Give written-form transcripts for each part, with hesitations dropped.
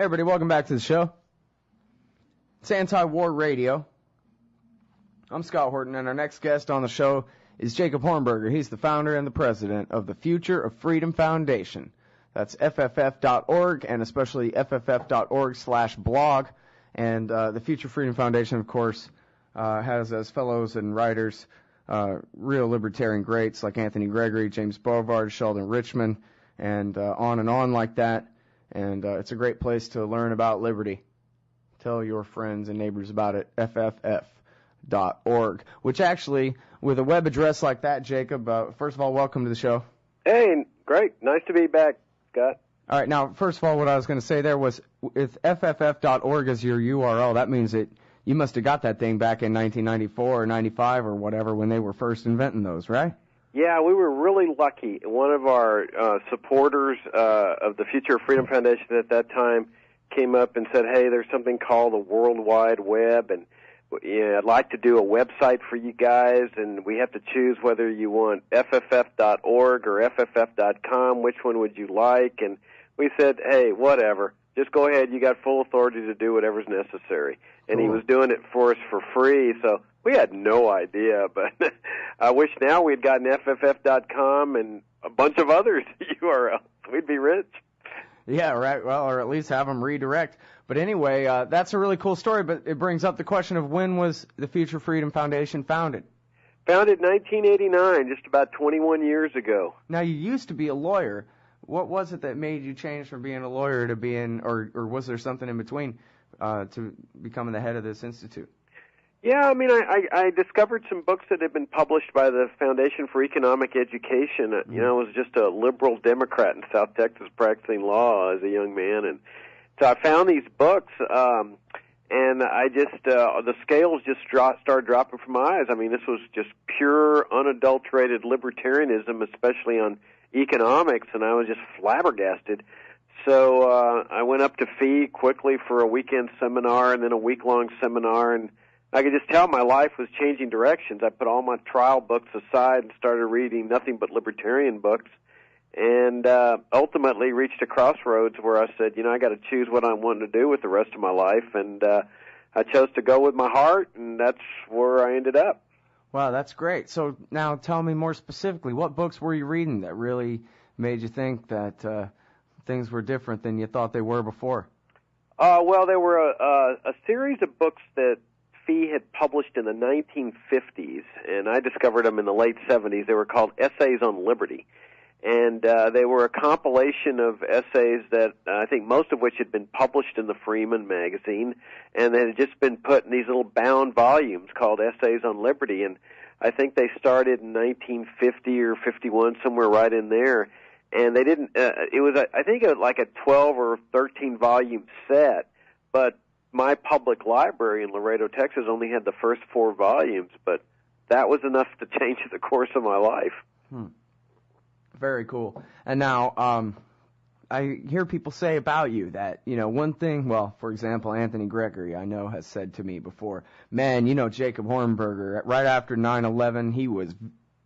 Hey everybody, welcome back to the show. It's Anti-War Radio. I'm Scott Horton, and our next guest on the show is Jacob Hornberger. He's the founder and the president of the Future of Freedom Foundation. That's FFF.org, and especially FFF.org/blog. And the Future Freedom Foundation, of course, has as fellows and writers real libertarian greats like Anthony Gregory, James Bovard, Sheldon Richman, and on like that. And it's a great place to learn about liberty. Tell your friends and neighbors about it, FFF.org. Which actually, with a web address like that, Jacob, first of all, welcome to the show. Hey, great. Nice to be back, Scott. All right, now, first of all, what I was going to say there was, with FFF.org as your URL, that means that you must have got that thing back in 1994 or 95 or whatever when they were first inventing those, right? Yeah, we were really lucky. One of our supporters of the Future of Freedom Foundation at that time came up and said, hey, there's something called the World Wide Web, and I'd like to do a website for you guys, and we have to choose whether you want FFF.org or FFF.com. Which one would you like? And we said, hey, whatever. Just go ahead. You got full authority to do whatever's necessary. And cool. He was doing it for us for free, so we had no idea. But I wish now we'd gotten FFF.com and a bunch of others URLs. We'd be rich. Yeah, right. Well, or at least have them redirect. But anyway, that's a really cool story, but it brings up the question of when was the Future Freedom Foundation founded? Founded in 1989, just about 21 years ago. Now, you used to be a lawyer. What was it that made you change from being a lawyer to being, or was there something in between to becoming the head of this institute? Yeah, I mean, I discovered some books that had been published by the Foundation for Economic Education. Mm-hmm. You know, I was just a liberal Democrat in South Texas practicing law as a young man, and so I found these books, and I just, the scales just started dropping from my eyes. I mean, this was just pure, unadulterated libertarianism, especially on economics, and I was just flabbergasted. So I went up to Fee quickly for a weekend seminar and then a week-long seminar, and I could just tell my life was changing directions. I put all my trial books aside and started reading nothing but libertarian books, and ultimately reached a crossroads where I said, you know, I got to choose what I'm wanting to do with the rest of my life, and I chose to go with my heart, and that's where I ended up. Wow, that's great. So now tell me more specifically, what books were you reading that really made you think that things were different than you thought they were before? Well, there were a series of books that Fee had published in the 1950s, and I discovered them in the late 70s. They were called Essays on Liberty, and they were a compilation of essays that I think most of which had been published in the Freeman magazine, and they had just been put in these little bound volumes called Essays on Liberty, and I think they started in 1950 or 51, somewhere right in there. And they didn't, it was, I think, like a 12 or 13 volume set, but my public library in Laredo, Texas only had the first 4 volumes, but that was enough to change the course of my life. Very cool. And now, I hear people say about you that, you know, one thing, well, for example, Anthony Gregory, I know, has said to me before, man, you know, Jacob Hornberger, right after 9/11, he was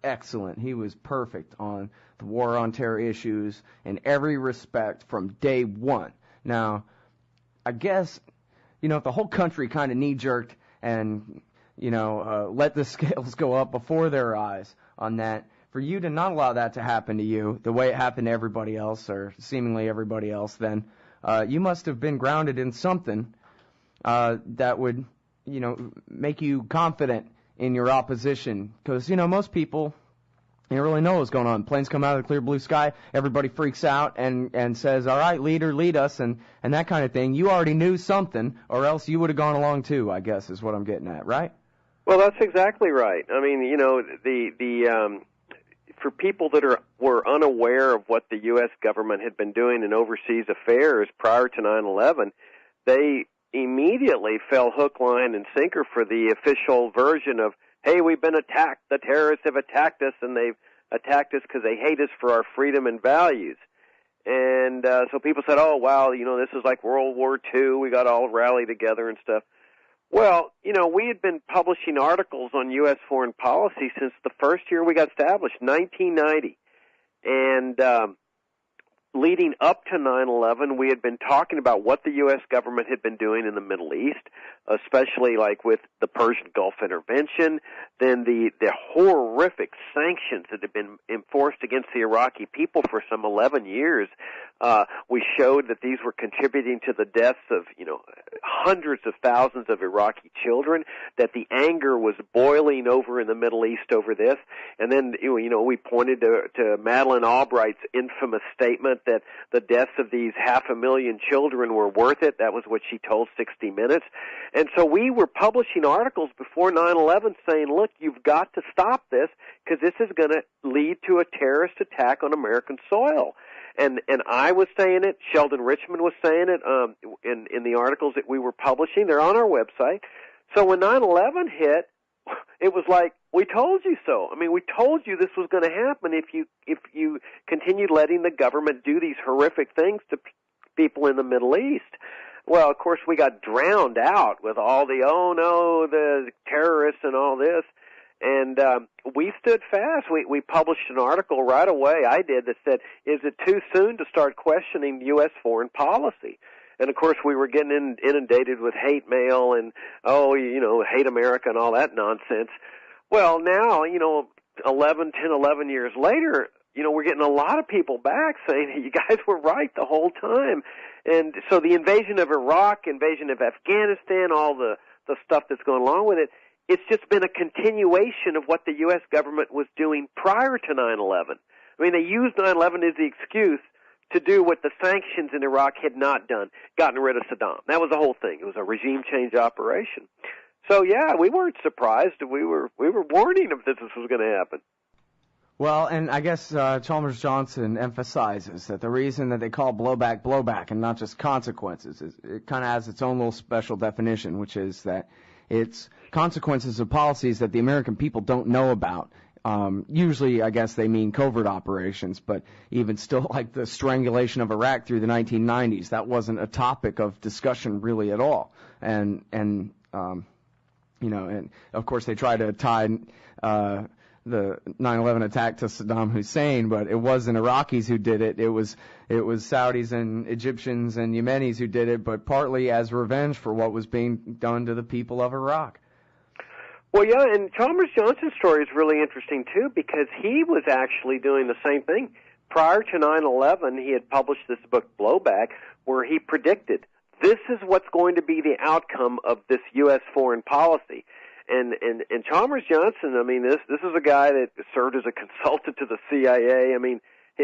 excellent. He was perfect on the war on terror issues in every respect from day one. Now, I guess, you know, if the whole country kind of knee-jerked and, you know, let the scales go up before their eyes on that, for you to not allow that to happen to you the way it happened to everybody else, or seemingly everybody else, then you must have been grounded in something that would, you know, make you confident in your opposition. Because, you know, most people, you don't really know what's going on. Planes come out of the clear blue sky, everybody freaks out and says, all right, leader, lead us, and that kind of thing. You already knew something, or else you would have gone along too, I guess, is what I'm getting at, right? Well, that's exactly right. I mean, you know, for people that were unaware of what the U.S. government had been doing in overseas affairs prior to 9/11, they immediately fell hook, line, and sinker for the official version of, hey, we've been attacked, the terrorists have attacked us, and they've attacked us because they hate us for our freedom and values. And so people said, oh, wow, you know, this is like World War II, we got to all rally together and stuff. Well, you know, we had been publishing articles on U.S. foreign policy since the first year we got established, 1990. And leading up to 9/11, we had been talking about what the U.S. government had been doing in the Middle East, especially like with the Persian Gulf intervention, then the horrific sanctions that had been enforced against the Iraqi people for some 11 years. We showed that these were contributing to the deaths of, hundreds of thousands of Iraqi children, that the anger was boiling over in the Middle East over this. And then, we pointed to Madeleine Albright's infamous statement that the deaths of these 500,000 children were worth it. That was what she told 60 Minutes. And so we were publishing articles before 9/11 saying, look, you've got to stop this because this is going to lead to a terrorist attack on American soil. And I was saying it, Sheldon Richman was saying it in the articles that we were publishing. They're on our website. So when 9/11 hit, it was like, we told you so. I mean, we told you this was going to happen if you continued letting the government do these horrific things to people in the Middle East. Well, of course, we got drowned out with all the, the terrorists and all this. And we stood fast. We published an article right away, I did, that said, is it too soon to start questioning U.S. foreign policy? And, of course, we were getting inundated with hate mail and, hate America and all that nonsense. Well, now, 11 years later, we're getting a lot of people back saying, hey, you guys were right the whole time. And so the invasion of Iraq, invasion of Afghanistan, all the stuff that's going along with it, it's just been a continuation of what the U.S. government was doing prior to 9/11. I mean, they used 9/11 as the excuse to do what the sanctions in Iraq had not done, gotten rid of Saddam. That was the whole thing. It was a regime change operation. So, yeah, we weren't surprised. We were warning them that this was going to happen. Well, and I guess Chalmers Johnson emphasizes that the reason that they call blowback and not just consequences is it kind of has its own little special definition, which is that it's consequences of policies that the American people don't know about. Usually, I guess they mean covert operations, but even still, like the strangulation of Iraq through the 1990s, that wasn't a topic of discussion really at all. And of course they try to tie the 9/11 attack to Saddam Hussein, but it wasn't Iraqis who did it. It was Saudis and Egyptians and Yemenis who did it, but partly as revenge for what was being done to the people of Iraq. Well, yeah, and Chalmers Johnson's story is really interesting, too, because he was actually doing the same thing. Prior to 9/11, he had published this book, Blowback, where he predicted this is what's going to be the outcome of this U.S. foreign policy. And Chalmers Johnson, I mean, this is a guy that served as a consultant to the CIA. I mean,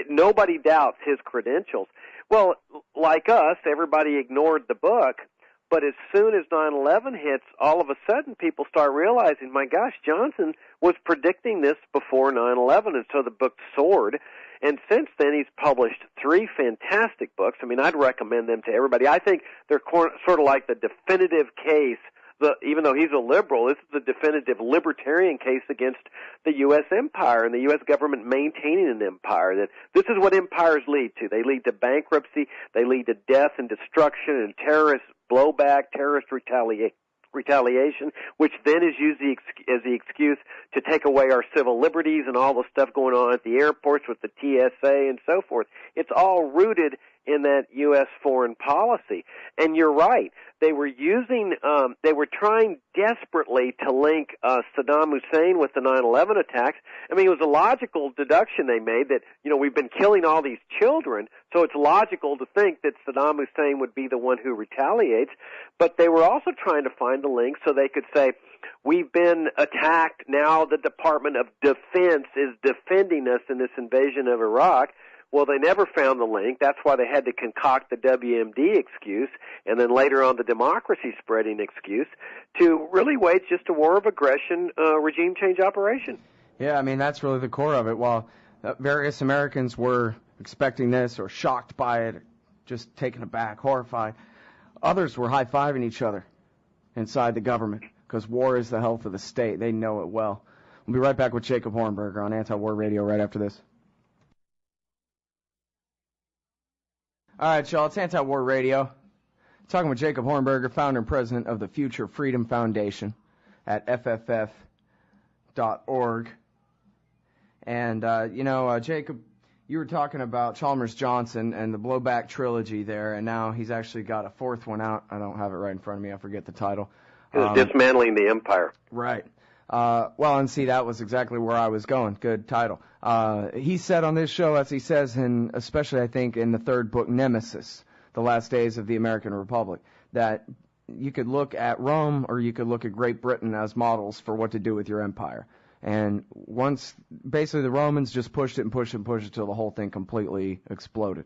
nobody doubts his credentials. Well, like us, everybody ignored the book. But as soon as 9/11 hits, all of a sudden people start realizing, my gosh, Johnson was predicting this before 9/11, and so the book soared. And since then, he's published 3 fantastic books. I mean, I'd recommend them to everybody. I think they're sort of like the definitive case. Even though he's a liberal, this is the definitive libertarian case against the U.S. empire and the U.S. government maintaining an empire. That this is what empires lead to. They lead to bankruptcy. They lead to death and destruction and terrorist blowback, terrorist retaliation, which then is used as the excuse to take away our civil liberties and all the stuff going on at the airports with the TSA and so forth. It's all rooted in that U.S. foreign policy. And you're right. They were trying desperately to link Saddam Hussein with the 9/11 attacks. I mean, it was a logical deduction they made that, we've been killing all these children, so it's logical to think that Saddam Hussein would be the one who retaliates. But they were also trying to find a link so they could say, we've been attacked, now the Department of Defense is defending us in this invasion of Iraq. Well, they never found the link. That's why they had to concoct the WMD excuse and then later on the democracy spreading excuse to really wage just a war of aggression regime change operation. Yeah, I mean, that's really the core of it. While various Americans were expecting this or shocked by it, just taken aback, horrified, others were high-fiving each other inside the government because war is the health of the state. They know it well. We'll be right back with Jacob Hornberger on Anti-War Radio right after this. All right, y'all, it's Anti-War Radio. Talking with Jacob Hornberger, founder and president of the Future Freedom Foundation at FFF.org. And, Jacob, you were talking about Chalmers Johnson and the Blowback trilogy there, and now he's actually got a fourth one out. I don't have it right in front of me. I forget the title. Dismantling the Empire. Right. Well, and see, that was exactly where I was going. Good title. He said on this show, as he says in, especially I think in the third book, Nemesis, The Last Days of the American Republic, that you could look at Rome or you could look at Great Britain as models for what to do with your empire. And once, basically the Romans just pushed it and pushed it and pushed it until the whole thing completely exploded.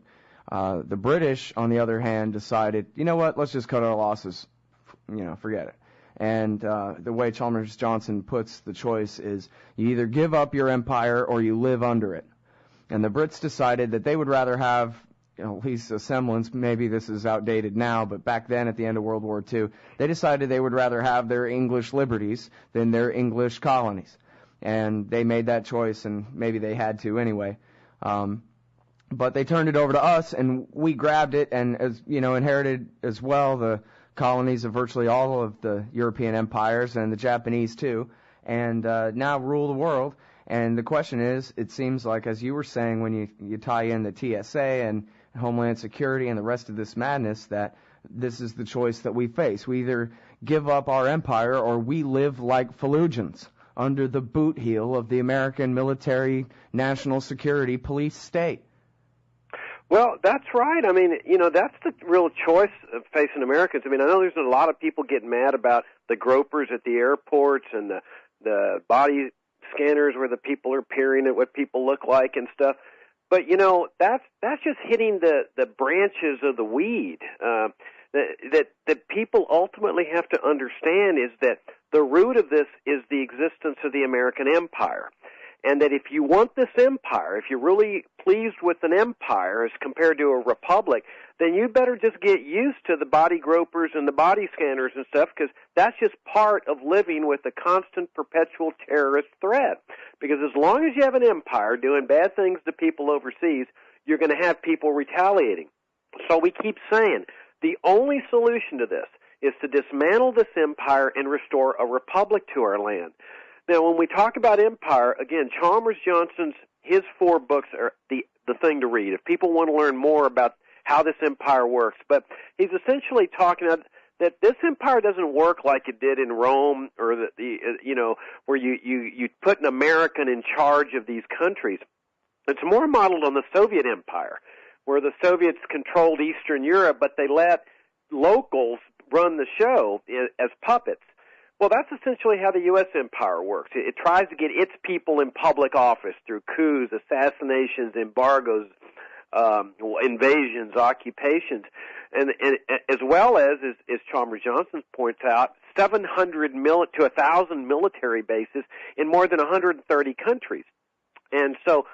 The British, on the other hand, decided, you know what, let's just cut our losses, forget it. And the way Chalmers Johnson puts the choice is you either give up your empire or you live under it. And the Brits decided that they would rather have, at least a semblance, maybe this is outdated now, but back then at the end of World War II, they decided they would rather have their English liberties than their English colonies. And they made that choice, and maybe they had to anyway. But they turned it over to us, and we grabbed it and, inherited as well the colonies of virtually all of the European empires and the Japanese too, and now rule the world. And the question is, it seems like, as you were saying, when you tie in the TSA and Homeland Security and the rest of this madness, that this is the choice that we face. We either give up our empire or we live like Fallujans under the boot heel of the American military, national security, police state. Well, that's right. I mean, that's the real choice facing Americans. I mean, I know there's a lot of people getting mad about the gropers at the airports and the body scanners where the people are peering at what people look like and stuff. But, that's just hitting the branches of the weed. That people ultimately have to understand is that the root of this is the existence of the American empire. And that if you want this empire, if you're really pleased with an empire as compared to a republic, then you better just get used to the body gropers and the body scanners and stuff, because that's just part of living with a constant, perpetual terrorist threat. Because as long as you have an empire doing bad things to people overseas, you're going to have people retaliating. So we keep saying the only solution to this is to dismantle this empire and restore a republic to our land. Now, when we talk about empire, again, Chalmers Johnson's, his 4 books are the thing to read if people want to learn more about how this empire works. But he's essentially talking about that this empire doesn't work like it did in Rome, or where you put an American in charge of these countries. It's more modeled on the Soviet Empire, where the Soviets controlled Eastern Europe, but they let locals run the show as puppets. Well, that's essentially how the U.S. empire works. It tries to get its people in public office through coups, assassinations, embargoes, invasions, occupations, and as well as Chalmers Johnson points out, 700 to 1,000 military bases in more than 130 countries. And so,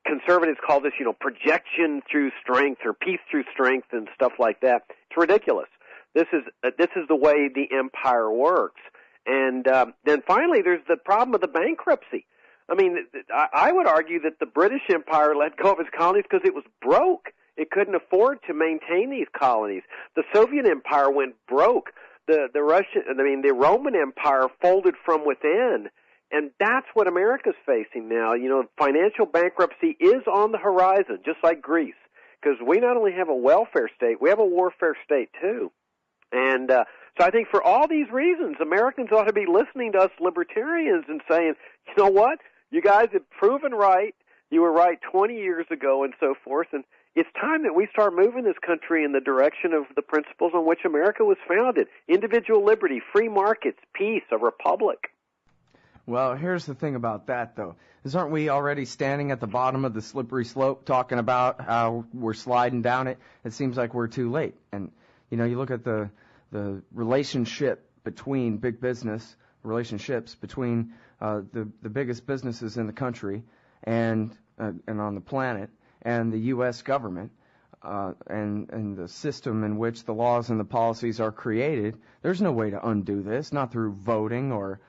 conservatives call this, projection through strength or peace through strength and stuff like that. It's ridiculous. This is the way the empire works. And then finally, there's the problem of the bankruptcy. I mean, I would argue that the British Empire let go of its colonies because it was broke. It couldn't afford to maintain these colonies. The Soviet Empire went broke. The Roman Empire folded from within. And that's what America's facing now. Financial bankruptcy is on the horizon, just like Greece, because we not only have a welfare state, we have a warfare state too. And so I think for all these reasons, Americans ought to be listening to us libertarians and saying, you know what, you guys have proven right. You were right 20 years ago and so forth. And it's time that we start moving this country in the direction of the principles on which America was founded: individual liberty, free markets, peace, a republic. Well, here's the thing about that, though, is aren't we already standing at the bottom of the slippery slope talking about how we're sliding down it? It seems like we're too late. And, you look at the relationship between big business, relationships between the biggest businesses in the country and on the planet and the U.S. government and the system in which the laws and the policies are created. There's no way to undo this, not through voting or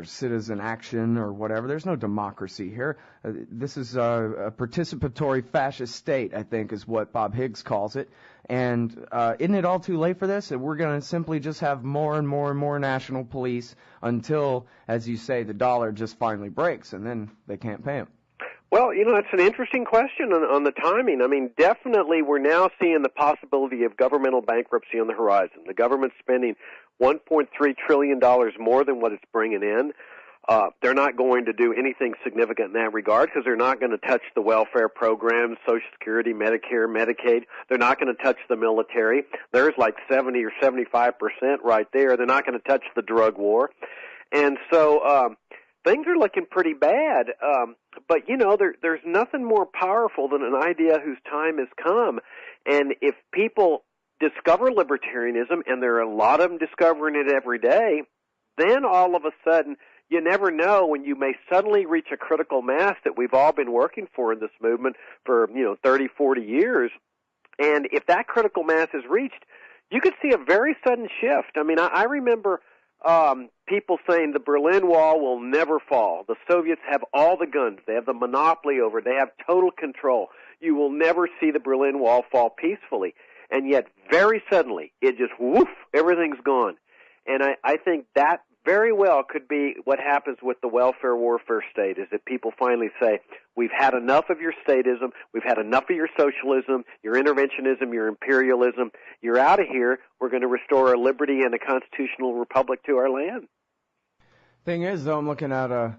citizen action or whatever. There's no democracy here. This is a participatory fascist state, I think, is what Bob Higgs calls it. And isn't it all too late for this? We're going to simply just have more and more and more national police until, as you say, the dollar just finally breaks, and then they can't pay them. Well, that's an interesting question on the timing. I mean, definitely we're now seeing the possibility of governmental bankruptcy on the horizon. The government's spending $1.3 trillion more than what it's bringing in. They're not going to do anything significant in that regard because they're not going to touch the welfare programs, Social Security, Medicare, Medicaid. They're not going to touch the military. There's like 70 or 75% right there. They're not going to touch the drug war. And so things are looking pretty bad. But, there's nothing more powerful than an idea whose time has come. And if people discover libertarianism, and there are a lot of them discovering it every day, then all of a sudden, you never know when you may suddenly reach a critical mass that we've all been working for in this movement for, 30, 40 years. And if that critical mass is reached, you could see a very sudden shift. I mean, I remember people saying the Berlin Wall will never fall. The Soviets have all the guns. They have the monopoly over it. They have total control. You will never see the Berlin Wall fall peacefully. And yet, very suddenly, it just, woof, everything's gone. And I think that very well could be what happens with the welfare warfare state, is that people finally say, we've had enough of your statism, we've had enough of your socialism, your interventionism, your imperialism, you're out of here, we're going to restore our liberty and a constitutional republic to our land. Thing is, though, I'm looking at a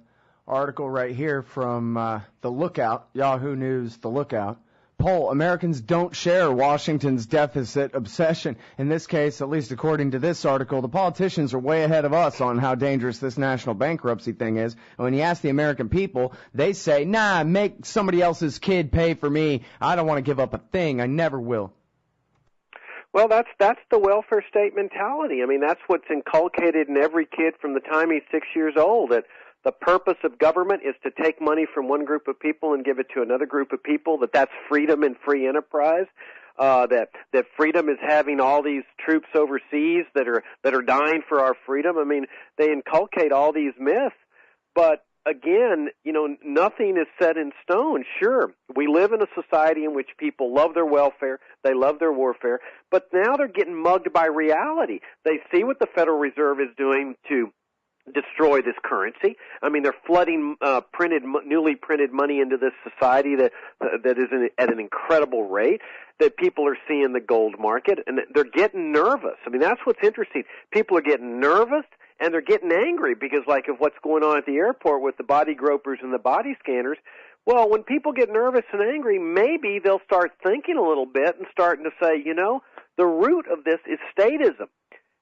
article right here from The Lookout, Yahoo News, The Lookout. Poll, Americans don't share Washington's deficit obsession. In this case, at least according to this article, the politicians are way ahead of us on how dangerous this national bankruptcy thing is. And when you ask the American people, they say, nah, make somebody else's kid pay for me. I don't want to give up a thing. I never will. Well, that's the welfare state mentality. I mean, that's what's inculcated in every kid from the time he's 6 years old, that the purpose of government is to take money from one group of people and give it to another group of people, that's freedom and free enterprise, that freedom is having all these troops overseas that are dying for our freedom. I mean, they inculcate all these myths, but again, nothing is set in stone. Sure, we live in a society in which people love their welfare, they love their warfare, but now they're getting mugged by reality. They see what the Federal Reserve is doing to destroy this currency. I mean, they're flooding newly printed money into this society that is at an incredible rate, that people are seeing the gold market, and they're getting nervous. I mean, that's what's interesting. People are getting nervous, and they're getting angry because, like, of what's going on at the airport with the body gropers and the body scanners. Well, when people get nervous and angry, maybe they'll start thinking a little bit and starting to say, the root of this is statism.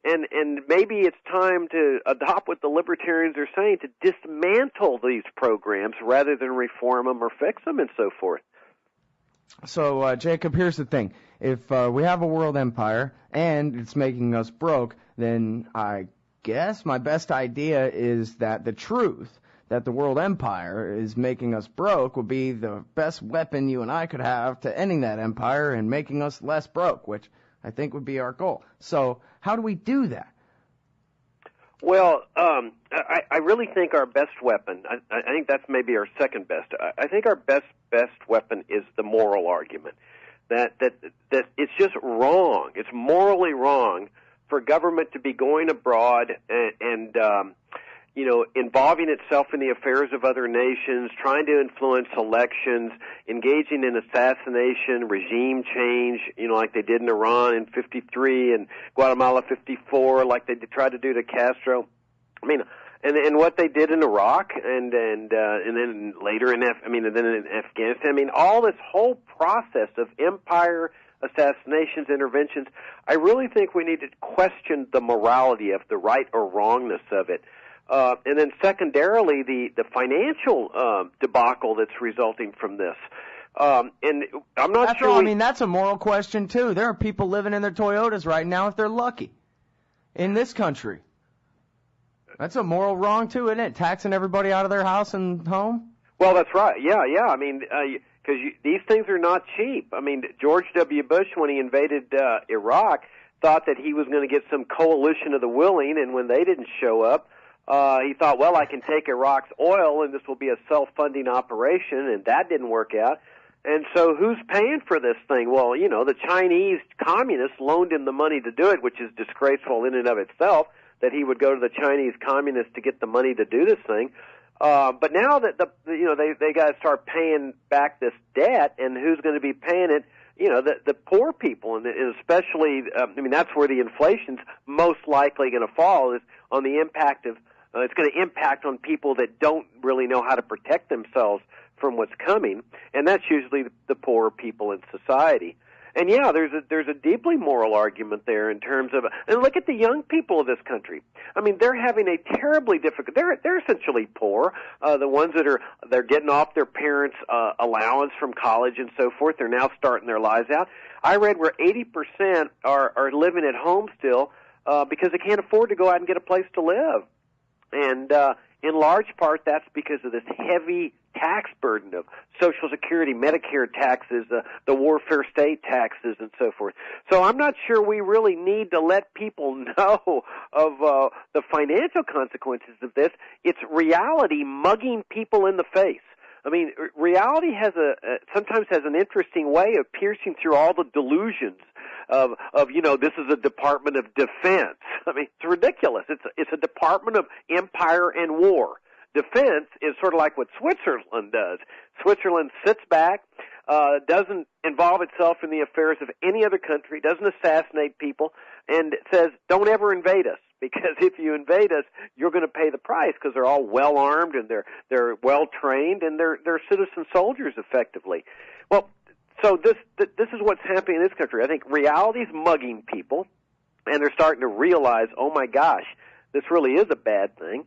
And maybe it's time to adopt what the libertarians are saying, to dismantle these programs rather than reform them or fix them and so forth. So, Jacob, here's the thing. If we have a world empire and it's making us broke, then I guess my best idea is that the truth that the world empire is making us broke would be the best weapon you and I could have to ending that empire and making us less broke, which I think would be our goal. So how do we do that? Well, I really think our best weapon, I think that's maybe our second best. I think our best weapon is the moral argument. That it's just wrong. It's morally wrong for government to be going abroad and involving itself in the affairs of other nations, trying to influence elections, engaging in assassination, regime change, like they did in Iran in 53 and Guatemala 54, like they tried to do to Castro. I mean, and what they did in Iraq and then later in Afghanistan. I mean, all this whole process of empire assassinations, interventions. I really think we need to question the morality of the right or wrongness of it. And then secondarily, the financial debacle that's resulting from this. And I'm not sure. I mean, that's a moral question, too. There are people living in their Toyotas right now, if they're lucky, in this country. That's a moral wrong, too, isn't it? Taxing everybody out of their house and home? Well, that's right. Yeah. I mean, because these things are not cheap. I mean, George W. Bush, when he invaded Iraq, thought that he was going to get some coalition of the willing, and when they didn't show up, he thought, well, I can take Iraq's oil and this will be a self-funding operation, and that didn't work out. And so who's paying for this thing? Well, the Chinese communists loaned him the money to do it, which is disgraceful in and of itself, that he would go to the Chinese communists to get the money to do this thing. But now that they got to start paying back this debt, and who's going to be paying it? The poor people, and especially, that's where the inflation's most likely going to fall, is on the impact of, it's going to impact on people that don't really know how to protect themselves from what's coming, and that's usually the poorer people in society. And yeah, there's a deeply moral argument there in terms of, and look at the young people of this country. They're having a terribly difficult. They're essentially poor. The ones they're getting off their parents' allowance from college and so forth. They're now starting their lives out. I read where 80% are living at home still because they can't afford to go out and get a place to live. And in large part, that's because of this heavy tax burden of Social Security, Medicare taxes, the warfare state taxes, and so forth. So I'm not sure we really need to let people know of the financial consequences of this. It's reality mugging people in the face. Reality sometimes has an interesting way of piercing through all the delusions of this is a Department of Defense. It's ridiculous. It's a Department of Empire and War. Defense is sort of like what Switzerland does. Switzerland sits back, doesn't involve itself in the affairs of any other country, doesn't assassinate people, and says, don't ever invade us, because if you invade us, you're going to pay the price, because they're all well armed and they're well trained and they're citizen soldiers effectively. Well, so this is what's happening in this country. I think reality's mugging people, and they're starting to realize, oh my gosh, this really is a bad thing.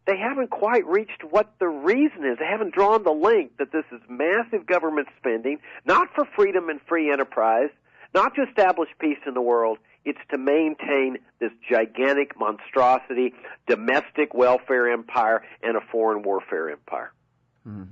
They haven't quite reached what the reason is. They haven't drawn the link that this is massive government spending, not for freedom and free enterprise, not to establish peace in the world. It's to maintain this gigantic monstrosity, domestic welfare empire, and a foreign warfare empire.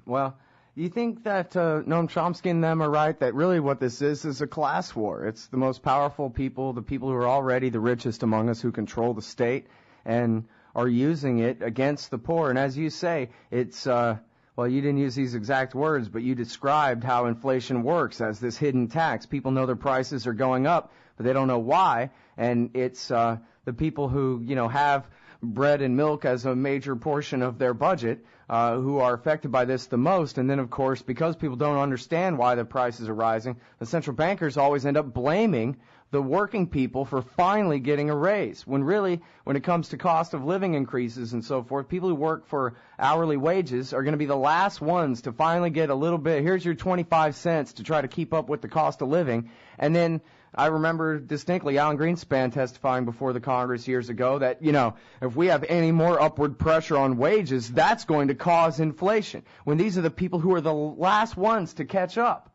Well, you think that Noam Chomsky and them are right, that really what this is a class war? It's the most powerful people, the people who are already the richest among us, who control the state, and are using it against the poor. And as you say, it's, you didn't use these exact words, but you described how inflation works as this hidden tax. People know their prices are going up, but they don't know why. And it's the people who, have bread and milk as a major portion of their budget who are affected by this the most. And then, of course, because people don't understand why the prices are rising, the central bankers always end up blaming the working people for finally getting a raise, when really, when it comes to cost of living increases and so forth, people who work for hourly wages are going to be the last ones to finally get a little bit. Here's your 25 cents to try to keep up with the cost of living. And then I remember distinctly Alan Greenspan testifying before the Congress years ago that, if we have any more upward pressure on wages, that's going to cause inflation, when these are the people who are the last ones to catch up.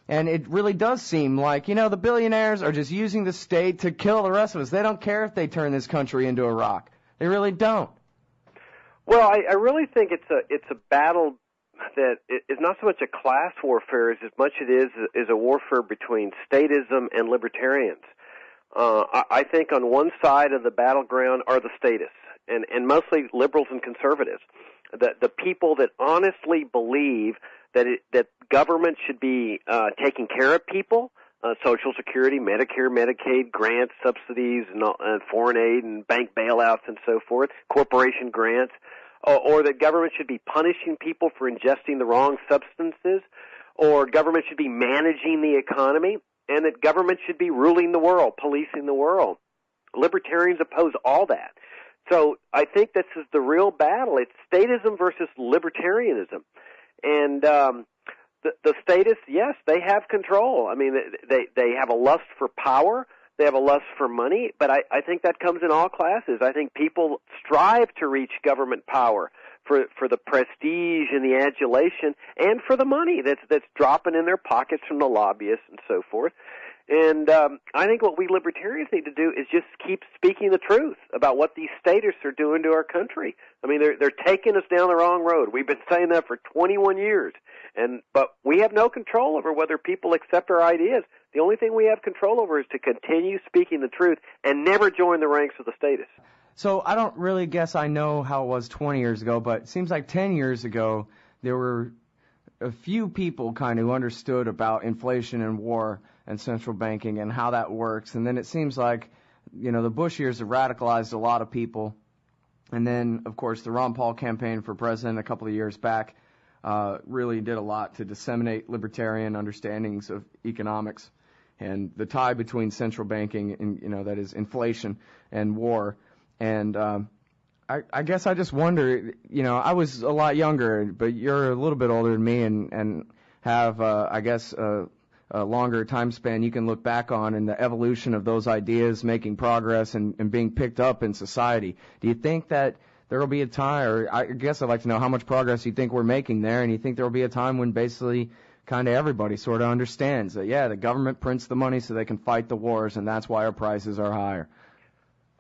And it really does seem like, the billionaires are just using the state to kill the rest of us. They don't care if they turn this country into Iraq. They really don't. Well, I really think it's a battle that is not so much a class warfare as much it is a warfare between statism and libertarians. I think on one side of the battleground are the statists, and mostly liberals and conservatives, the people that honestly believe that government should be taking care of people, Social Security, Medicare, Medicaid, grants, subsidies, and foreign aid, and bank bailouts, and so forth, corporation grants, or that government should be punishing people for ingesting the wrong substances, or government should be managing the economy, and that government should be ruling the world, policing the world. Libertarians oppose all that. So I think this is the real battle. It's statism versus libertarianism. And the statists, yes, they have control. They have a lust for power. They have a lust for money. But I think that comes in all classes. I think people strive to reach government power for the prestige and the adulation and for the money that's dropping in their pockets from the lobbyists and so forth. And I think what we libertarians need to do is just keep speaking the truth about what these statists are doing to our country. They're taking us down the wrong road. We've been saying that for 21 years, but we have no control over whether people accept our ideas. The only thing we have control over is to continue speaking the truth and never join the ranks of the statists. So I don't really guess I know how it was 20 years ago, but it seems like 10 years ago there were a few people kind of understood about inflation and war and central banking and how that works. And then it seems like, the Bush years have radicalized a lot of people. And then, of course, the Ron Paul campaign for president a couple of years back really did a lot to disseminate libertarian understandings of economics and the tie between central banking and, that is inflation and war. And I guess I just wonder, I was a lot younger, but you're a little bit older than me and have, I guess, a longer time span you can look back on and the evolution of those ideas making progress and being picked up in society. Do you think that there will be a time, or I guess I'd like to know how much progress you think we're making there, and you think there will be a time when basically kind of everybody sort of understands that, yeah, the government prints the money so they can fight the wars, and that's why our prices are higher?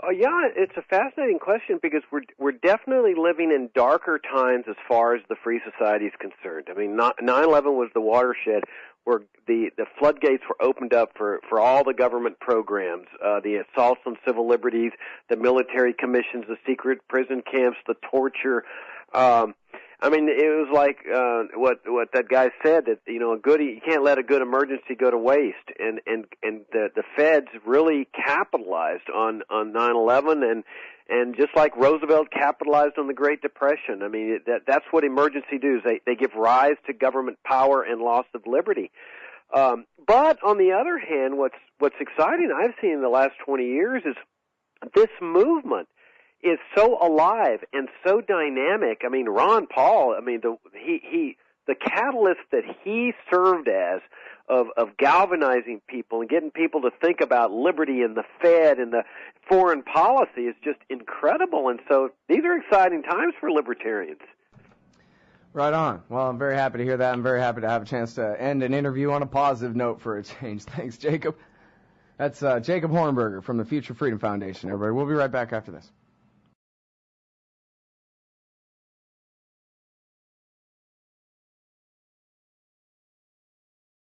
Yeah, it's a fascinating question because we're definitely living in darker times as far as the free society is concerned. I mean, 9/11 was the watershed where the floodgates were opened up for all the government programs, the assaults on civil liberties, the military commissions, the secret prison camps, the torture. I mean, it was like what that guy said, that you can't let a good emergency go to waste, and the feds really capitalized on 9/11 and just like Roosevelt capitalized on the Great Depression. I mean, that's what emergency does. They give rise to government power and loss of liberty. But on the other hand, what's exciting I've seen in the last 20 years is this movement is so alive and so dynamic. I mean, Ron Paul, the catalyst that he served as of galvanizing people and getting people to think about liberty and the Fed and the foreign policy is just incredible. And so these are exciting times for libertarians. Right on. Well, I'm very happy to hear that. I'm very happy to have a chance to end an interview on a positive note for a change. Thanks, Jacob. That's Jacob Hornberger from the Future Freedom Foundation, everybody. We'll be right back after this.